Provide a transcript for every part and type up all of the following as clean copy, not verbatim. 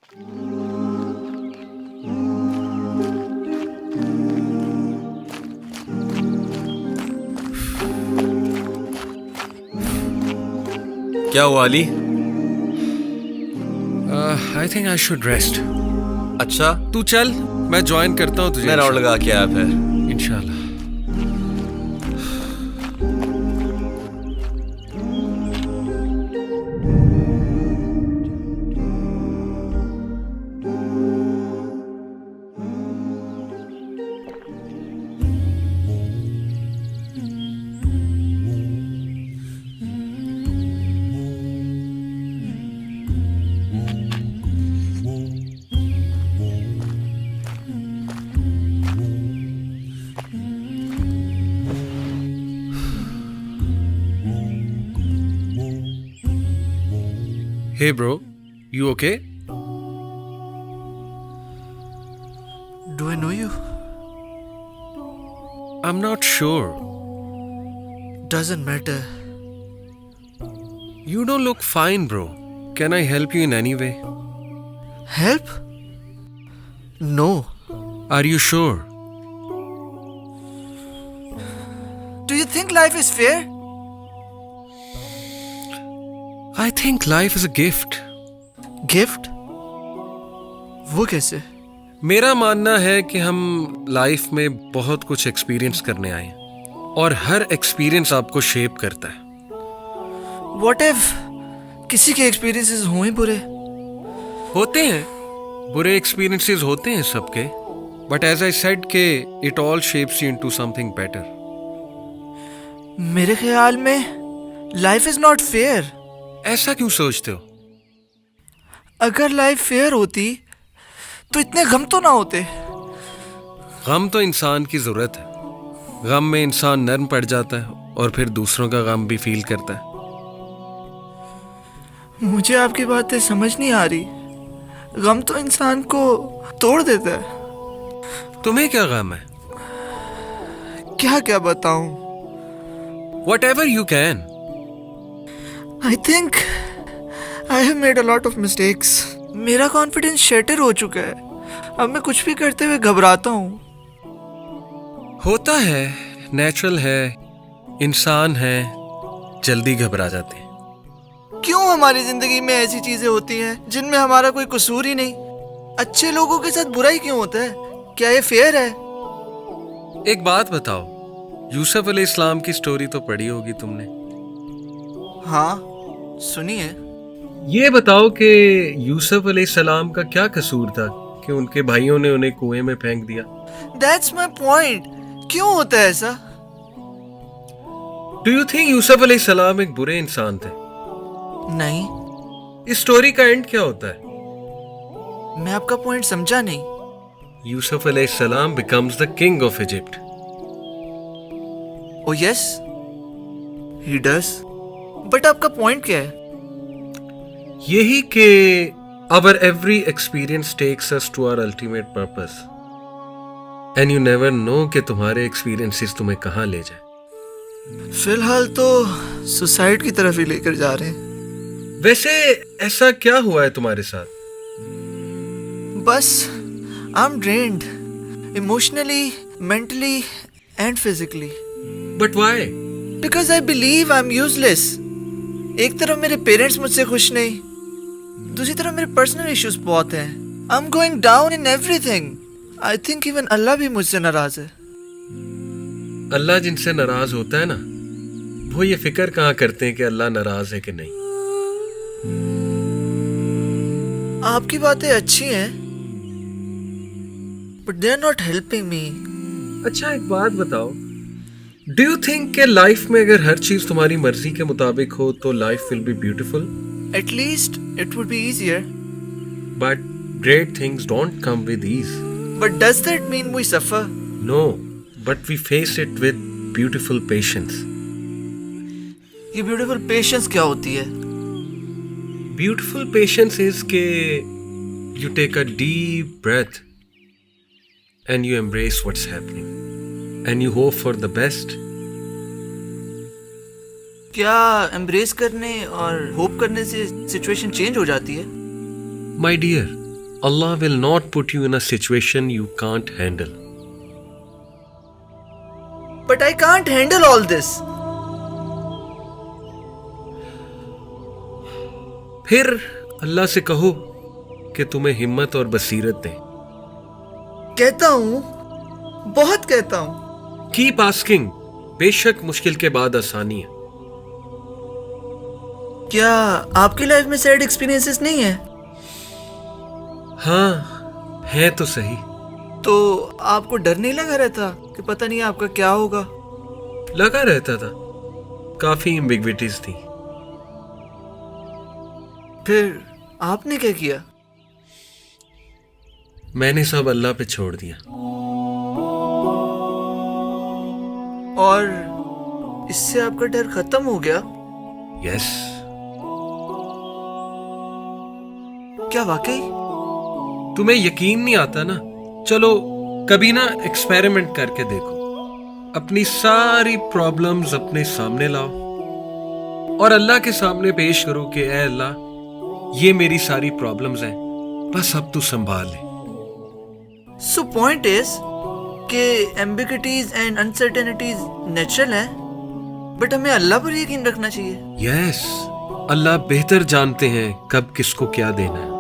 क्या हुआ Ali? I think I should rest. अच्छा, तू चल, मैं ज्वाइन करता हूँ तुझे। मैं राउंड लगा के आया फिर। इंशाल्लाह। Hey bro, you okay? Do I know you? I'm not sure. Doesn't matter. You don't look fine, bro. Can I help you in any way? Help? No. Are you sure? Do you think life is fair? I think life is a gift. Gift? वो कैसे? मेरा मानना है कि हम life में बहुत कुछ एक्सपीरियंस करने आए हैं और हर एक्सपीरियंस आपको शेप करता है। What if किसी के एक्सपीरियंसेस हों ही बुरे? होते हैं, बुरे एक्सपीरियंसेस होते हैं सबके, बट एज आई सेड के it all shapes you into something better. मेरे ख्याल में लाइफ इज नॉट फेयर। ऐसा क्यों सोचते हो? अगर लाइफ फेयर होती तो इतने गम तो ना होते। गम तो इंसान की जरूरत है। गम में इंसान नर्म पड़ जाता है और फिर दूसरों का गम भी फील करता है। मुझे आपकी बातें समझ नहीं आ रही। गम तो इंसान को तोड़ देता है। तुम्हें क्या गम है? क्या क्या बताऊं? Whatever you can. I think I have made a lot of mistakes. मेरा कॉन्फिडेंस शैटर हो चुका है। अब मैं कुछ भी करते हुए घबराता हूँ। होता है, नेचुरल है, इंसान है, जल्दी घबरा जाते हैं। क्यों हमारी जिंदगी में ऐसी चीजें होती हैं जिनमें हमारा कोई कसूर ही नहीं? अच्छे लोगों के साथ बुरा ही क्यों होता है? क्या ये फेयर है? एक बात बताओ, यूसुफ अलैहिस्सलाम की स्टोरी तो पढ़ी होगी तुमने। हाँ, सुनिए। ये बताओ कि यूसुफ अलैहिस्सलाम का क्या कसूर था कि उनके भाइयों ने उन्हें कुएं में फेंक दिया? That's my point. क्यों होता है ऐसा? डू यू थिंक यूसुफ अलैहिस्सलाम एक बुरे इंसान थे? नहीं, इस स्टोरी का एंड क्या होता है? मैं आपका पॉइंट समझा नहीं। यूसुफ अलैहिस्सलाम becomes the king of Egypt. Oh yes, he does. But आपका पॉइंट क्या है? यही कि our every experience takes us to our ultimate purpose. And you never know कि तुम्हारे experiences तुम्हें कहाँ ले जाए। फिलहाल तो सुसाइड की तरफ ही लेकर जा रहे हैं। वैसे ऐसा क्या हुआ है तुम्हारे साथ? बस I am drained emotionally, mentally and physically. But why? Because I believe I am useless. एक तरफ मेरे पेरेंट्स मुझसे खुश नहीं, दूसरी तरफ मेरे पर्सनल इश्यूज बहुत हैं। I am going down in everything. I think even Allah भी मुझसे नाराज है। अल्लाह जिनसे नाराज होता है ना, वो ये फिक्र कहाँ करते हैं कि अल्लाह नाराज है कि नहीं। आपकी बातें अच्छी हैं, but they are not helping me. अच्छा एक बात बताओ, डू यू थिंक कि लाइफ में अगर हर चीज तुम्हारी मर्जी के मुताबिक हो तो life will be beautiful? At least it would be easier. But great things don't come with ease. But does that mean we suffer? No, but we face it with beautiful patience. ये beautiful patience क्या होती है? Beautiful patience is के you take a deep breath and you embrace what's happening and you hope for the best. क्या embrace करने और hope करने से सिचुएशन चेंज हो जाती है? My dear, Allah will not put you in a situation you can't handle. But I can't handle all this. फिर अल्लाह से कहो कि तुम्हें हिम्मत और बसीरत दे. कहता हूँ, बहुत कहता हूँ. Keep asking. बेशक मुश्किल के बाद आसानी है. क्या आपकी लाइफ में सैड एक्सपीरियंसेस नहीं है? हाँ, है तो सही. तो आपको डर नहीं लगा रहता कि पता नहीं आपका क्या होगा? लगा रहता था. काफी एम्बिग्विटीज थी. फिर आपने क्या किया? मैंने सब अल्लाह पे छोड़ दिया. और इससे आपका डर खत्म हो गया? यस. क्या वाकई? तुम्हें यकीन नहीं आता ना? चलो कभी ना एक्सपेरिमेंट करके देखो. अपनी सारी प्रॉब्लम्स अपने सामने लाओ और अल्लाह के सामने पेश करो कि ऐ अल्लाह, ये मेरी सारी प्रॉब्लम्स हैं, बस अब तू संभाल ले. सो पॉइंट इज कि एम्बिग्विटीज एंड अनसर्टेनिटीज नेचुरल है, बट हमें अल्लाह पर यकीन रखना चाहिए. यस, अल्लाह बेहतर जानते हैं कब किसको क्या देना है.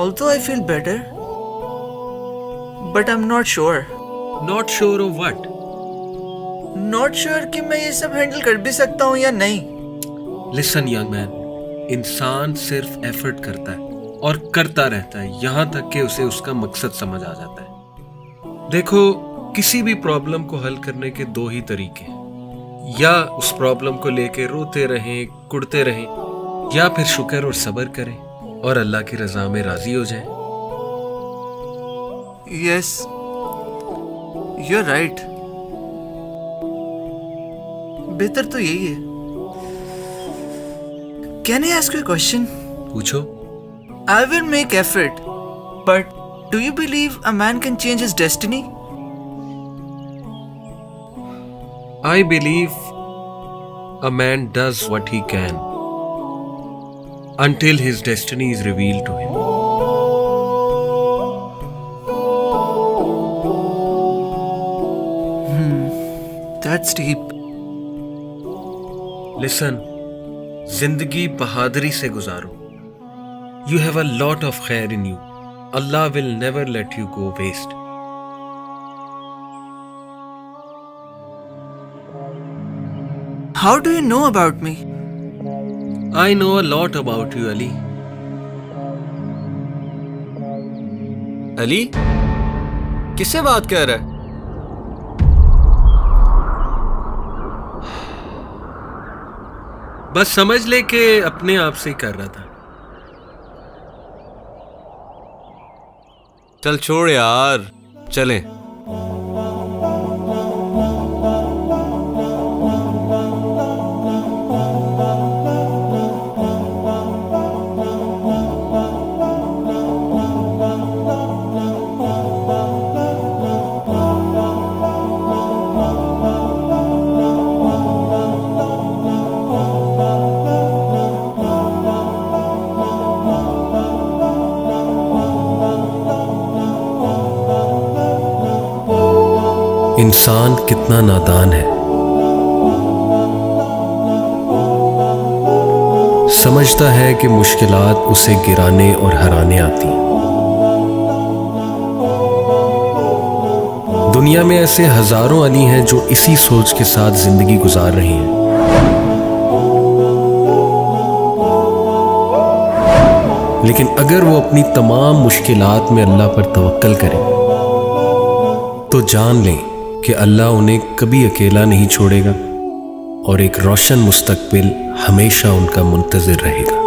Although I feel better, but I'm not sure. Not sure of what? Not sure कि मैं ये सब हैंडल कर भी सकता हूँ या नहीं. Listen young man, इंसान सिर्फ एफर्ट करता है और करता रहता है यहां तक कि उसे उसका मकसद समझ आ जाता है. देखो, किसी भी प्रॉब्लम को हल करने के दो ही तरीके हैं. या उस प्रॉब्लम को लेके रोते रहें, कुड़ते रहें, या फिर शुक्र और सब्र करें और अल्लाह की रजा में राजी हो जाएं. Yes, you're right. बेहतर तो यही है. Can I ask you a question? पूछो. I will make effort, but do you believe a man can change his destiny? I believe a man does what he can until his destiny is revealed to him. That's deep. Listen, जिंदगी बहादुरी से गुजारो. You have a lot of khair in you. Allah will never let you go waste. How do you know about me? I know a lot about you, Ali. Ali, किससे बात कर रहा है? बस समझ ले कि अपने आप से ही कर रहा था. चल छोड़ यार, चलें. इंसान कितना नादान है. समझता है कि मुश्किलात उसे गिराने और हराने आती हैं. दुनिया में ऐसे हजारों अली हैं जो इसी सोच के साथ जिंदगी गुजार रहे हैं. लेकिन अगर वो अपनी तमाम मुश्किलात में अल्लाह पर तवक्कल करें तो जान लें कि अल्लाह उन्हें कभी अकेला नहीं छोड़ेगा और एक रोशन मुस्तकबिल हमेशा उनका मुंतज़िर रहेगा.